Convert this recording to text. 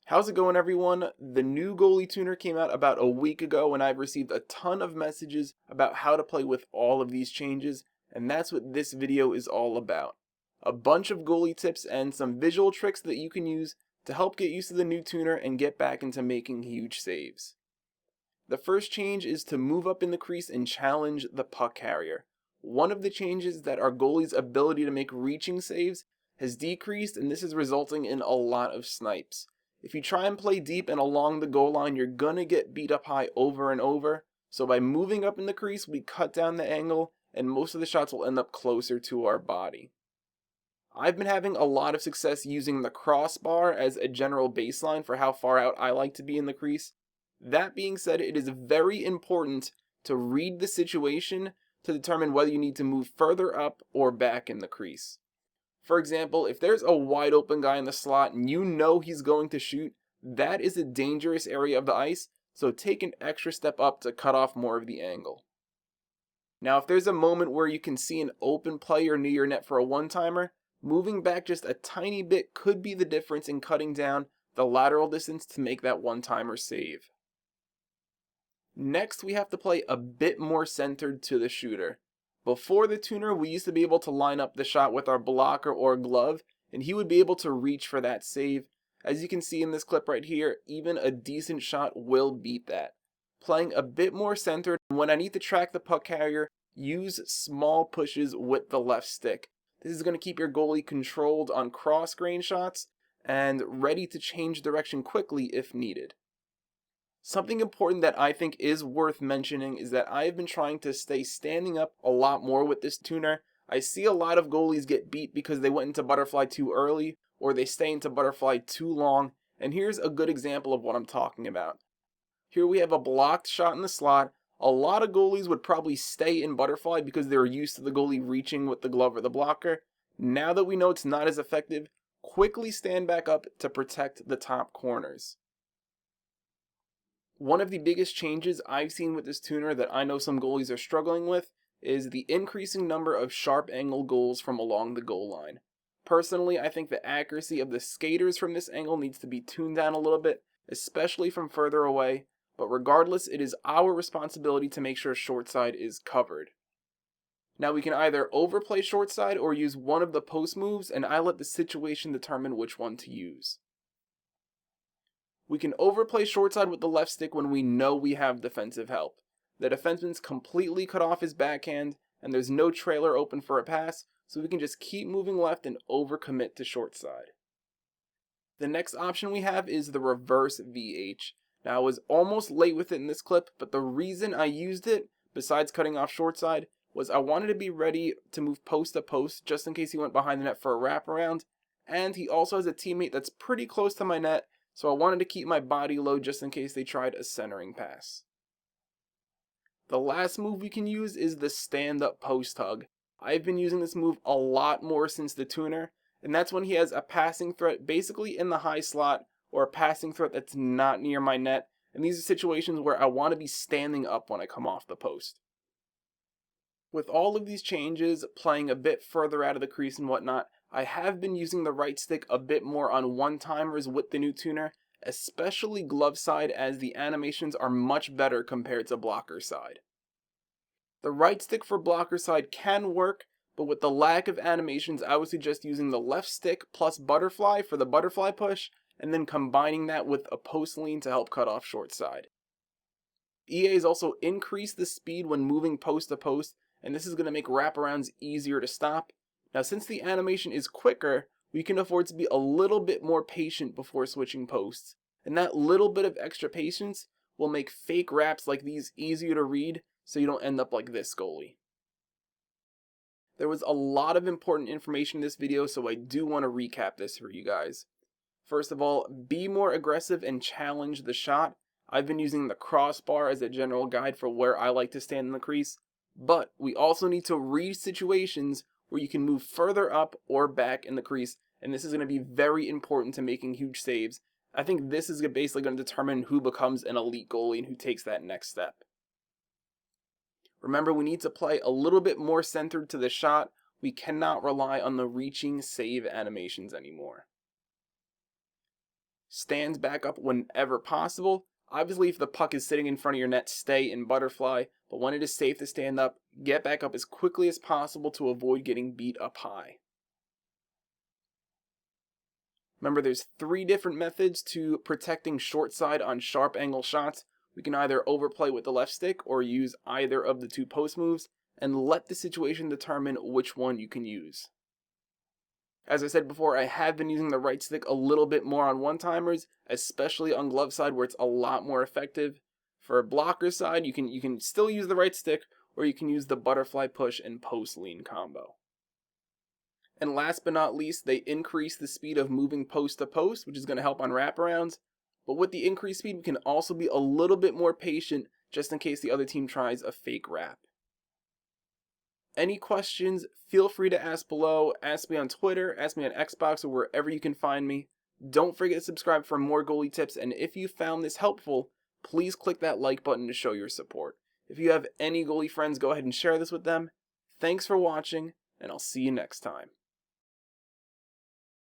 How's it going, everyone? The new goalie tuner came out about a week ago, and I've received a ton of messages about how to play with all of these changes, and that's what this video is all about. A bunch of goalie tips and some visual tricks that you can use to help get used to the new tuner and get back into making huge saves. The first change is to move up in the crease and challenge the puck carrier. One of the changes is that our goalie's ability to make reaching saves has decreased, and this is resulting in a lot of snipes. If you try and play deep and along the goal line, you're going to get beat up high over and over. So by moving up in the crease, we cut down the angle, and most of the shots will end up closer to our body. I've been having a lot of success using the crossbar as a general baseline for how far out I like to be in the crease. That being said, it is very important to read the situation to determine whether you need to move further up or back in the crease. For example, if there's a wide open guy in the slot and you know he's going to shoot, that is a dangerous area of the ice, so take an extra step up to cut off more of the angle. Now, if there's a moment where you can see an open player near your net for a one-timer, moving back just a tiny bit could be the difference in cutting down the lateral distance to make that one-timer save. Next, we have to play a bit more centered to the shooter. Before the tuner, we used to be able to line up the shot with our blocker or glove, and he would be able to reach for that save. As you can see in this clip right here, even a decent shot will beat that. Playing a bit more centered, when I need to track the puck carrier, use small pushes with the left stick. This is going to keep your goalie controlled on cross-grain shots and ready to change direction quickly if needed. Something important that I think is worth mentioning is that I have been trying to stay standing up a lot more with this tuner. I see a lot of goalies get beat because they went into butterfly too early or they stay into butterfly too long, and here's a good example of what I'm talking about. Here we have a blocked shot in the slot. A lot of goalies would probably stay in butterfly because they're used to the goalie reaching with the glove or the blocker. Now that we know it's not as effective, quickly stand back up to protect the top corners. One of the biggest changes I've seen with this tuner that I know some goalies are struggling with is the increasing number of sharp angle goals from along the goal line. Personally, I think the accuracy of the skaters from this angle needs to be tuned down a little bit, especially from further away, but regardless, it is our responsibility to make sure short side is covered. Now we can either overplay short side or use one of the post moves, and I let the situation determine which one to use. We can overplay short side with the left stick when we know we have defensive help. The defenseman's completely cut off his backhand and there's no trailer open for a pass, so we can just keep moving left and overcommit to short side. The next option we have is the reverse VH. Now I was almost late with it in this clip, but the reason I used it, besides cutting off short side, was I wanted to be ready to move post to post just in case he went behind the net for a wraparound, and he also has a teammate that's pretty close to my net, so I wanted to keep my body low just in case they tried a centering pass. The last move we can use is the stand-up post hug. I've been using this move a lot more since the tuner, and that's when he has a passing threat basically in the high slot or a passing threat that's not near my net, and these are situations where I want to be standing up when I come off the post. With all of these changes, playing a bit further out of the crease and whatnot, I have been using the right stick a bit more on one-timers with the new tuner, especially glove side, as the animations are much better compared to blocker side. The right stick for blocker side can work, but with the lack of animations, I would suggest using the left stick plus butterfly for the butterfly push, and then combining that with a post lean to help cut off short side. EA has also increased the speed when moving post to post, and this is going to make wraparounds easier to stop. Now, since the animation is quicker, we can afford to be a little bit more patient before switching posts, and that little bit of extra patience will make fake wraps like these easier to read so you don't end up like this goalie. There was a lot of important information in this video, so I do want to recap this for you guys. First of all, be more aggressive and challenge the shot. I've been using the crossbar as a general guide for where I like to stand in the crease, but we also need to read situations where you can move further up or back in the crease, and this is going to be very important to making huge saves. I think this is basically going to determine who becomes an elite goalie and who takes that next step. Remember, we need to play a little bit more centered to the shot. We cannot rely on the reaching save animations anymore. stands back up whenever possible. Obviously, if the puck is sitting in front of your net, stay in butterfly, but when it is safe to stand up, get back up as quickly as possible to avoid getting beat up high. Remember, there's 3 different methods to protecting short side on sharp angle shots. We can either overplay with the left stick or use either of the 2 post moves, and let the situation determine which one you can use. As I said before, I have been using the right stick a little bit more on one-timers, especially on glove side where it's a lot more effective. For blocker side, you can still use the right stick, or you can use the butterfly push and post lean combo. And last but not least, they increase the speed of moving post to post, which is going to help on wraparounds. But with the increased speed, we can also be a little bit more patient just in case the other team tries a fake wrap. Any questions, feel free to ask below. Ask me on Twitter, ask me on Xbox, or wherever you can find me. Don't forget to subscribe for more goalie tips, and if you found this helpful, please click that like button to show your support. If you have any goalie friends, go ahead and share this with them. Thanks for watching, and I'll see you next time.